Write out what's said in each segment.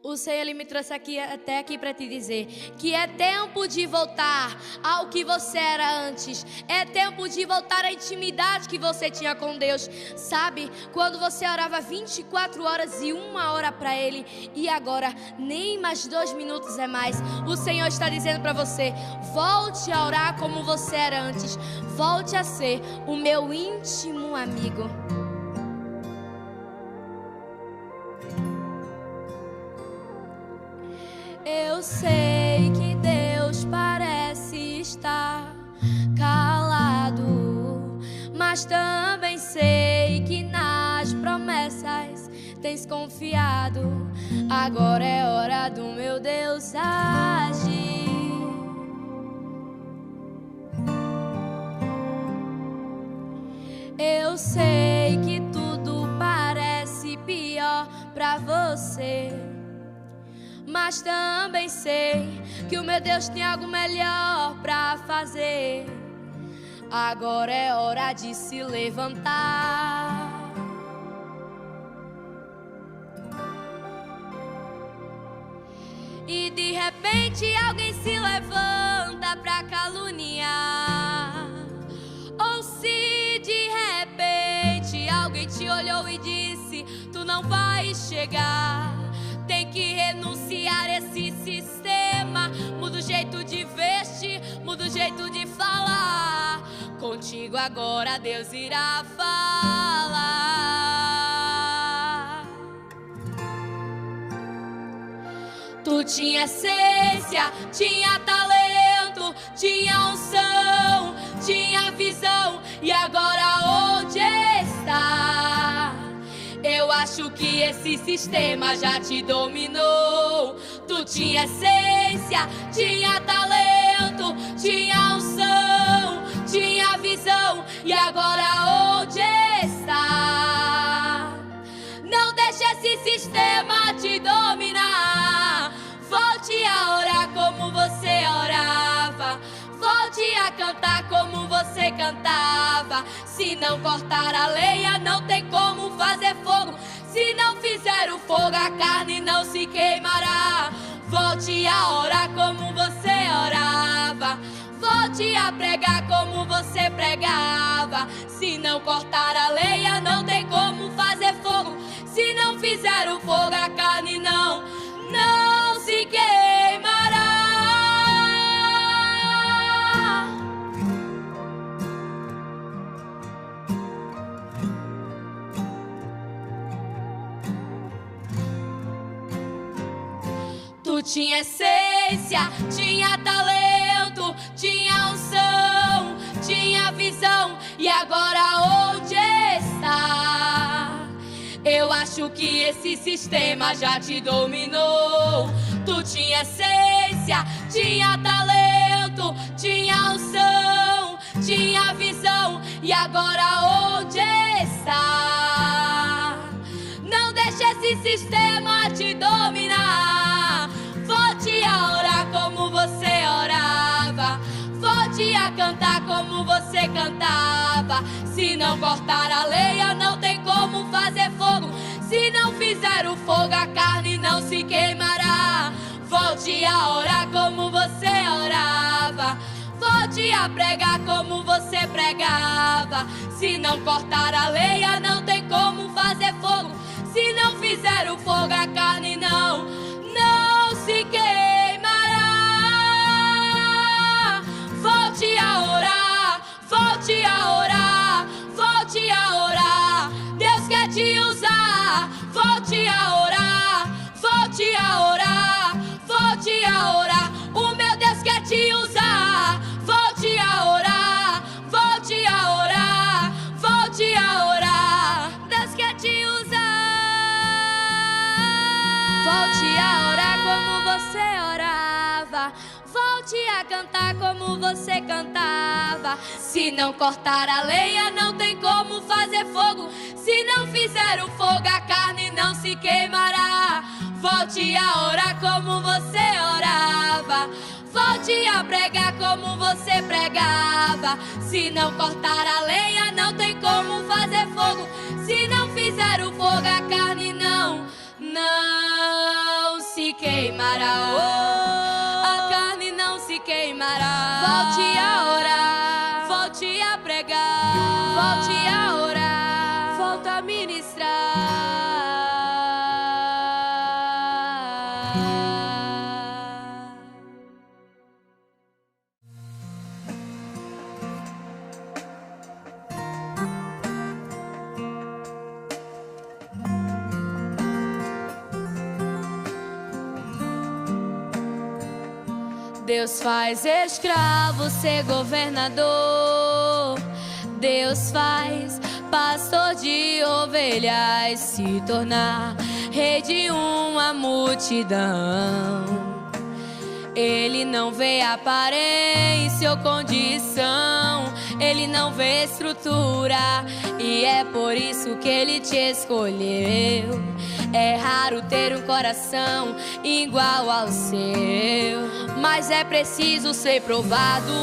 O Senhor, Ele me trouxe até aqui para te dizer que é tempo de voltar ao que você era antes. É tempo de voltar à intimidade que você tinha com Deus. Sabe, quando você orava 24 horas e 1 hora para Ele, e agora nem mais 2 minutos é mais. O Senhor está dizendo para você: volte a orar como você era antes. Volte a ser o meu íntimo amigo. Eu sei que Deus parece estar calado, mas também sei que nas promessas tens confiado. Agora é hora do meu Deus agir. Eu sei que tudo parece pior pra você, mas também sei que o meu Deus tem algo melhor pra fazer. Agora é hora de se levantar. E de repente alguém se levanta pra caluniar. Ou se de repente alguém te olhou e disse: tu não vais chegar. Tem que renunciar esse sistema. Muda o jeito de vestir, muda o jeito de falar. Contigo agora Deus irá falar. Tu tinha essência, tinha talento, tinha unção, tinha visão, e agora onde está? Eu acho que esse sistema já te dominou. Tu tinha essência, tinha talento, tinha unção, tinha visão, e agora onde está? Não deixe esse sistema te dominar. Volte a orar como você orava. Volte a cantar como você cantava. Se não cortar a lenha, não tem como fazer fogo. Se não fizer o fogo, a carne não se queimará. Volte a orar como você orava. Volte a pregar como você pregava. Se não cortar a lenha, não tem como fazer fogo. Se não fizer o fogo, a carne não se queimará. Tu tinha essência, tinha talento, tinha unção, tinha visão, e agora onde está? Eu acho que esse sistema já te dominou. Tu tinha essência, tinha talento, tinha unção, tinha visão, e agora onde está? Não deixe esse sistema te dominar. Volte a orar como você orava. Volte a cantar como você cantava. Se não cortar a lenha, não tem como fazer fogo. Se não fizer o fogo, a carne não se queimará. Volte a orar como você orava. Volte a pregar como você pregava. Se não cortar a lenha, não tem como fazer fogo. Se não fizer o fogo, a carne não se queimará. Volte a orar, volte a orar, volte a orar. Deus quer te usar. Volte a orar, volte a orar, volte a orar. O meu Deus quer te usar. Volte a orar, volte a orar, volte a orar. Deus quer te usar. Volte a orar como você orava. Volte a cantar como você cantava. Se não cortar a lenha, não tem como fazer fogo. Se não fizer o fogo, a carne não se queimará. Volte a orar como você orava. Volte a pregar como você pregava. Se não cortar a lenha, não tem como fazer fogo. Se não fizer o fogo, a carne não se queimará. A carne não se queimará. Volte a orar, volte a pregar, volte a orar, volte a ministrar. Deus faz escravo ser governador. Deus faz pastor de ovelhas se tornar rei de uma multidão. Ele não vê aparência ou condição, ele não vê estrutura, e é por isso que ele te escolheu. É raro ter um coração igual ao seu, mas é preciso ser provado,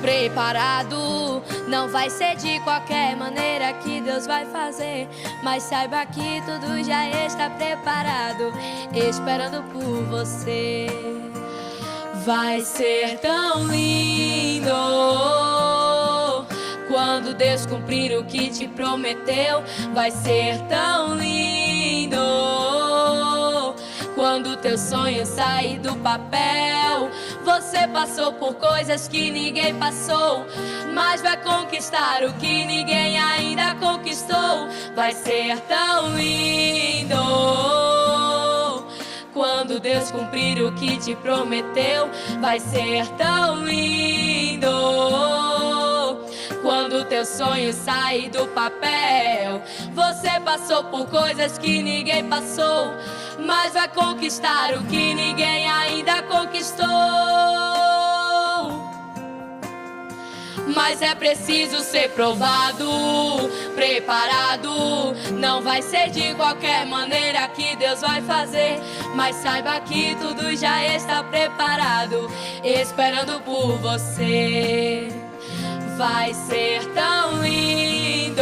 preparado. Não vai ser de qualquer maneira que Deus vai fazer, mas saiba que tudo já está preparado, esperando por você. Vai ser tão lindo quando Deus cumprir o que te prometeu. Vai ser tão lindo quando teu sonho sair do papel. Você passou por coisas que ninguém passou, mas vai conquistar o que ninguém ainda conquistou. Vai ser tão lindo quando Deus cumprir o que te prometeu. Vai ser tão lindo quando teu sonho sair do papel. Você passou por coisas que ninguém passou, mas vai conquistar o que ninguém ainda conquistou. Mas é preciso ser provado, preparado. Não vai ser de qualquer maneira que Deus vai fazer, mas saiba que tudo já está preparado, esperando por você. Vai ser tão lindo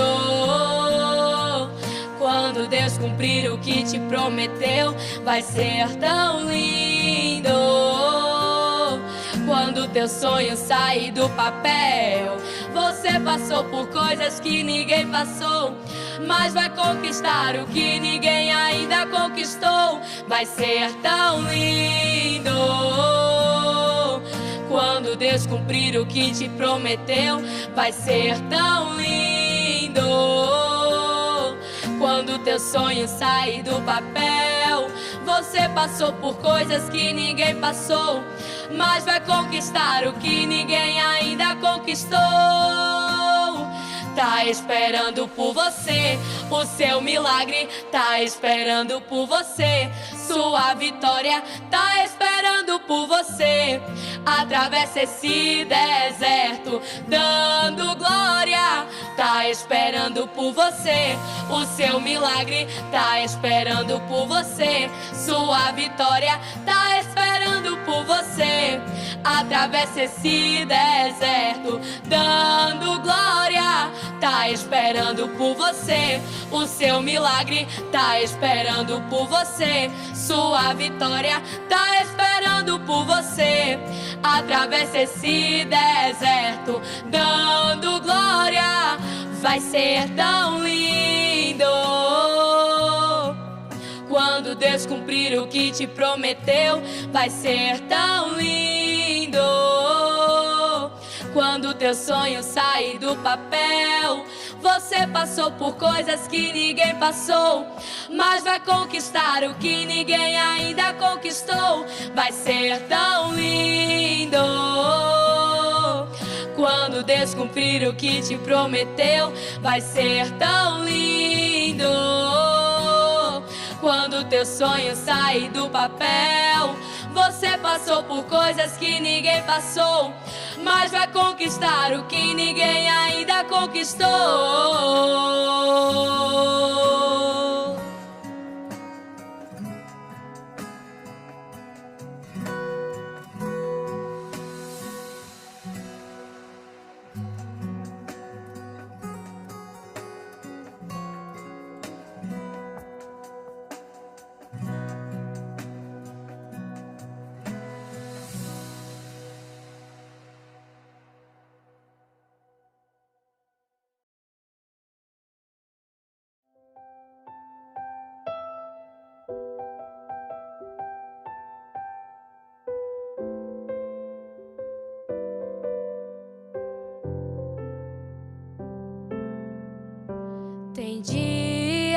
quando Deus cumprir o que te prometeu. Vai ser tão lindo quando teu sonho sair do papel. Você passou por coisas que ninguém passou, mas vai conquistar o que ninguém ainda conquistou. Vai ser tão lindo quando Deus cumprir o que te prometeu. Vai ser tão lindo quando teu sonho sair do papel. Você passou por coisas que ninguém passou, mas vai conquistar o que ninguém ainda conquistou. Tá esperando por você, o seu milagre tá esperando por você. Sua vitória tá esperando por você. Atravessa esse deserto dando glória. Tá esperando por você, o seu milagre tá esperando por você. Sua vitória tá esperando por você. Atravessa esse deserto dando glória. Tá esperando por você, o seu milagre tá esperando por você. Sua vitória tá esperando por você. Atravessa esse deserto dando glória. Vai ser tão lindo quando Deus cumprir o que te prometeu. Vai ser tão lindo quando teu sonho sair do papel. Você passou por coisas que ninguém passou, mas vai conquistar o que ninguém ainda conquistou. Vai ser tão lindo quando Deus cumprir o que te prometeu. Vai ser tão lindo quando teu sonho sair do papel. Você passou por coisas que ninguém passou, mas vai conquistar o que ninguém ainda conquistou. Tem dias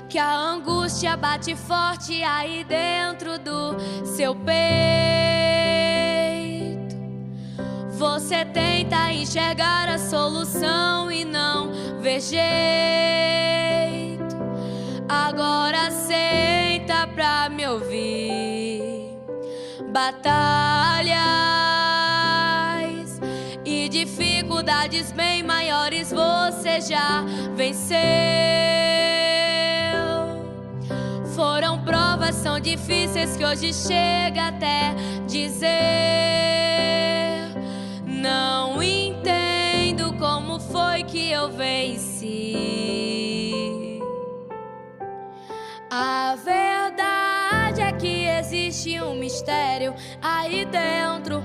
que a angústia bate forte aí dentro do seu peito. Você tenta enxergar a solução e não vê jeito. Agora senta pra me ouvir. Batalhas e dificuldades bem maiores você já venceu. Foram provas tão difíceis que hoje chega até dizer: não entendo como foi que eu venci. A verdade é que existe um mistério aí dentro,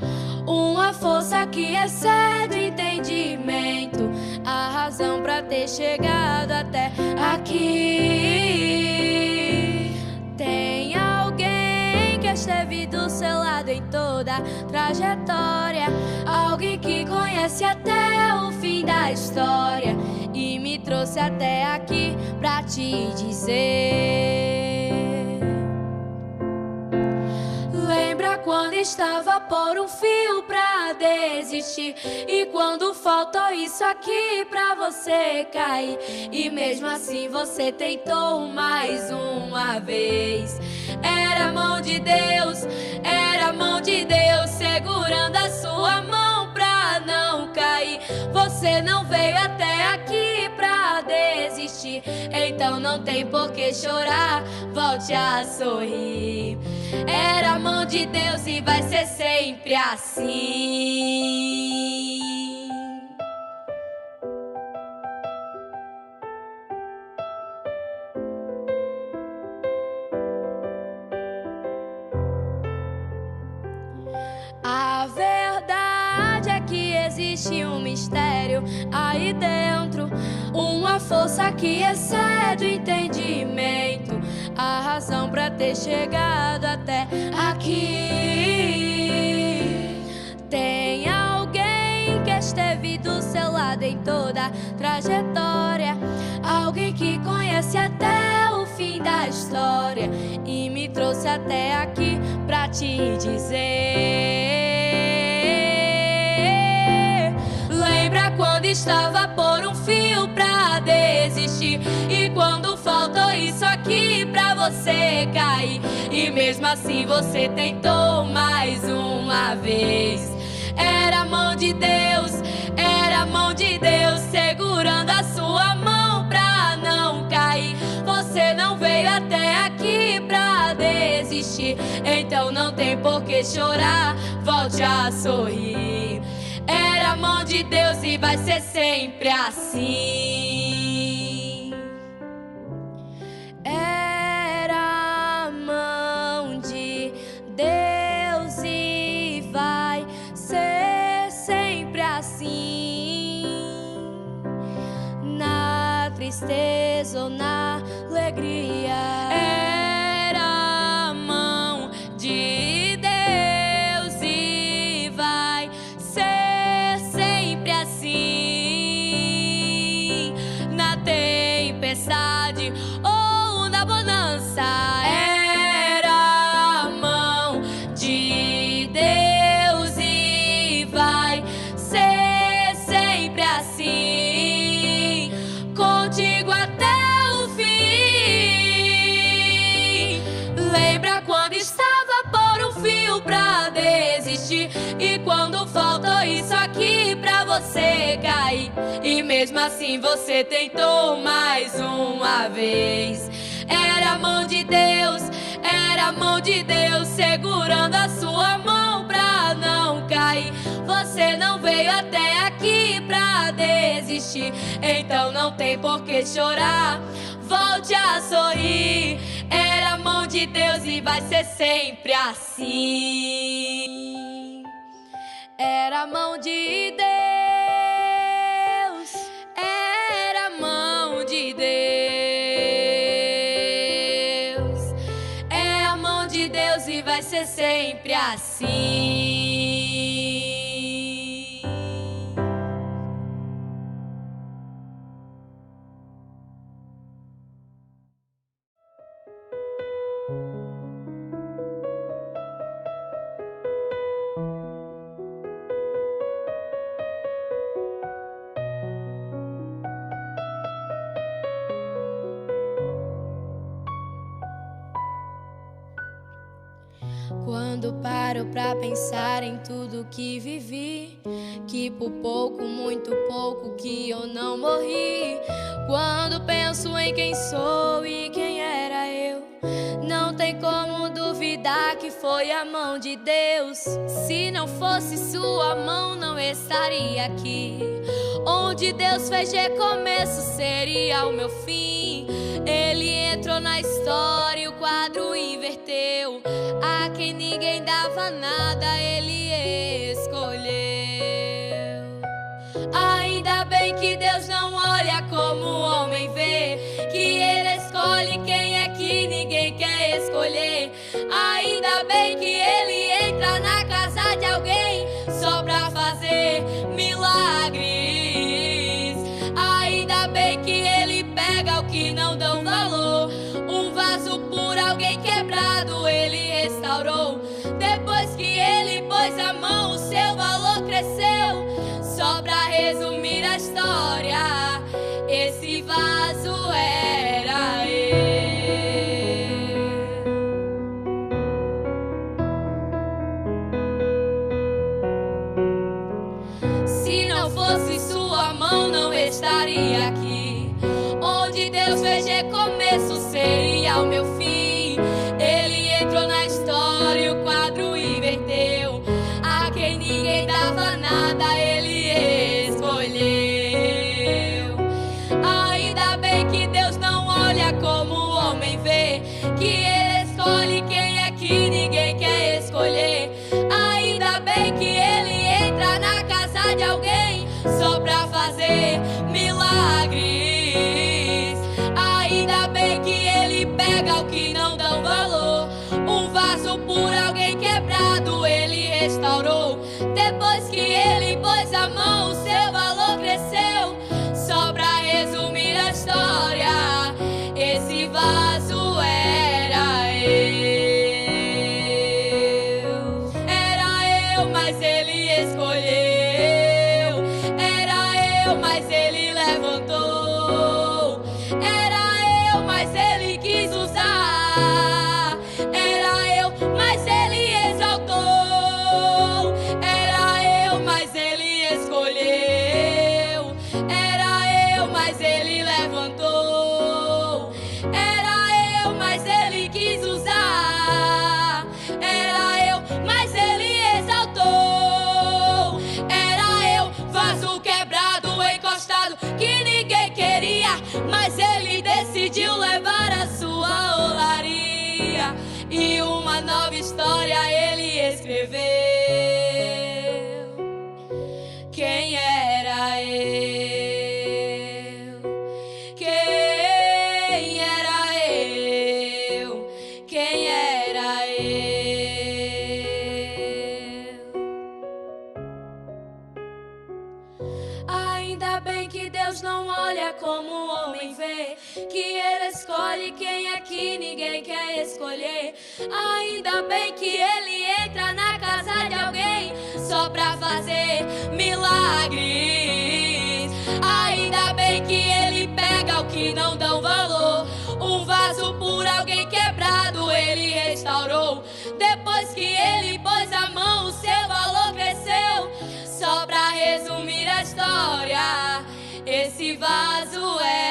uma força que excede o entendimento, a razão pra ter chegado até aqui. Tem alguém que esteve do seu lado em toda a trajetória, alguém que conhece até o fim da história e me trouxe até aqui pra te dizer: lembra quando estava por um fio pra desistir, e quando faltou isso aqui pra você cair, e mesmo assim você tentou mais uma vez. Era a mão de Deus, era a mão de Deus segurando a sua mão pra não cair. Você não veio até aqui pra desistir, então não tem por que chorar, volte a sorrir. Era a mão de Deus e vai ser sempre assim. A verdade é que existe um mistério aí dentro, uma força que excede o entendimento, a razão pra ter chegado até aqui. Tem alguém que esteve do seu lado em toda a trajetória, alguém que conhece até o fim da história e me trouxe até aqui pra te dizer: lembra quando estava por um fio pra desistir, e quando faltou isso aqui pra você cair, e mesmo assim você tentou mais uma vez. Era a mão de Deus, era a mão de Deus segurando a sua mão pra não cair. Você não veio até aqui pra desistir, então não tem por que chorar, volte a sorrir. Era a mão de Deus e vai ser sempre assim. Era a mão de Deus e vai ser sempre assim. Na tristeza ou na alegria, era a mão de Deus e vai ser sempre assim. Na tempestade ou na bonança, era a mão de Deus e vai ser sempre assim, contigo até o fim. Lembra quando estava por um fio pra desistir, e quando faltou isso aqui pra você cair, e mesmo assim você tentou mais uma vez. Era a mão de Deus, era a mão de Deus segurando a sua mão pra não cair. Você não veio até aqui pra desistir, então não tem por que chorar, volte a sorrir. Era a mão de Deus e vai ser sempre assim. Era a mão de Deus, era a mão de Deus, é a mão de Deus e vai ser sempre assim. Quando paro pra pensar em tudo que vivi, que por pouco, muito pouco que eu não morri. Quando penso em quem sou e quem era eu, não tem como duvidar que foi a mão de Deus. Se não fosse sua mão, não estaria aqui. Onde Deus fez recomeço seria o meu fim. Ele entrou na história e o quadro inverteu. A quem ninguém dava nada, ele escolheu. Ainda bem que Deus não olha como o homem vê, que ele escolhe quem é que ninguém quer escolher. Ainda bem que ele entra na casa de alguém só pra fazer milagres. Ainda bem que ele pega o que não dão valor. Um vaso por alguém quebrado ele restaurou. Depois que ele pôs a mão, o seu valor cresceu. Só pra resumir a história, esse vaso era eu. Se não fosse sua mão, não estaria aqui. Onde Deus fez recomeço seria o meu fim. Ele entrou na história e o quadro inverteu. A quem ninguém dava nada, ele escolheu. Ainda bem que Deus não olha como o homem vê, que ele escolhe quem é que ninguém quer escolher. Ainda bem que ele entra na casa de alguém só pra fazer milagres. Ainda bem que ele pega o que não dão valor. Um vaso por alguém quebrado ele restaurou. Depois que ele pôs a mão, o seu valor cresceu. Só pra resumir a história, esse vaso era eu. Era eu, mas ele escolheu. Era eu, mas ele levantou. Era eu, mas ele quis usar. Era eu, mas ele exaltou. Era eu, mas ele escolheu. Era eu, mas ele levantou. Era eu, mas ele quis usar. Era eu, mas ele exaltou. Era eu, vaso quebrado, encostado, que ninguém queria, mas ele decidiu levar a sua olaria. E uma nova história ele escreveu. Quem era eu? Quem era eu? Quem era eu? Ainda bem que Deus não olha como o homem vê, que ele escolhe quem é que ninguém quer escolher. Ainda bem que ele entra na casa de alguém só pra fazer milagres. Ainda bem que ele pega o que não dão valor. Um vaso por alguém quebrado ele restaurou. Depois que ele pôs a mão, o seu valor cresceu. Só pra resumir a história, esse vaso é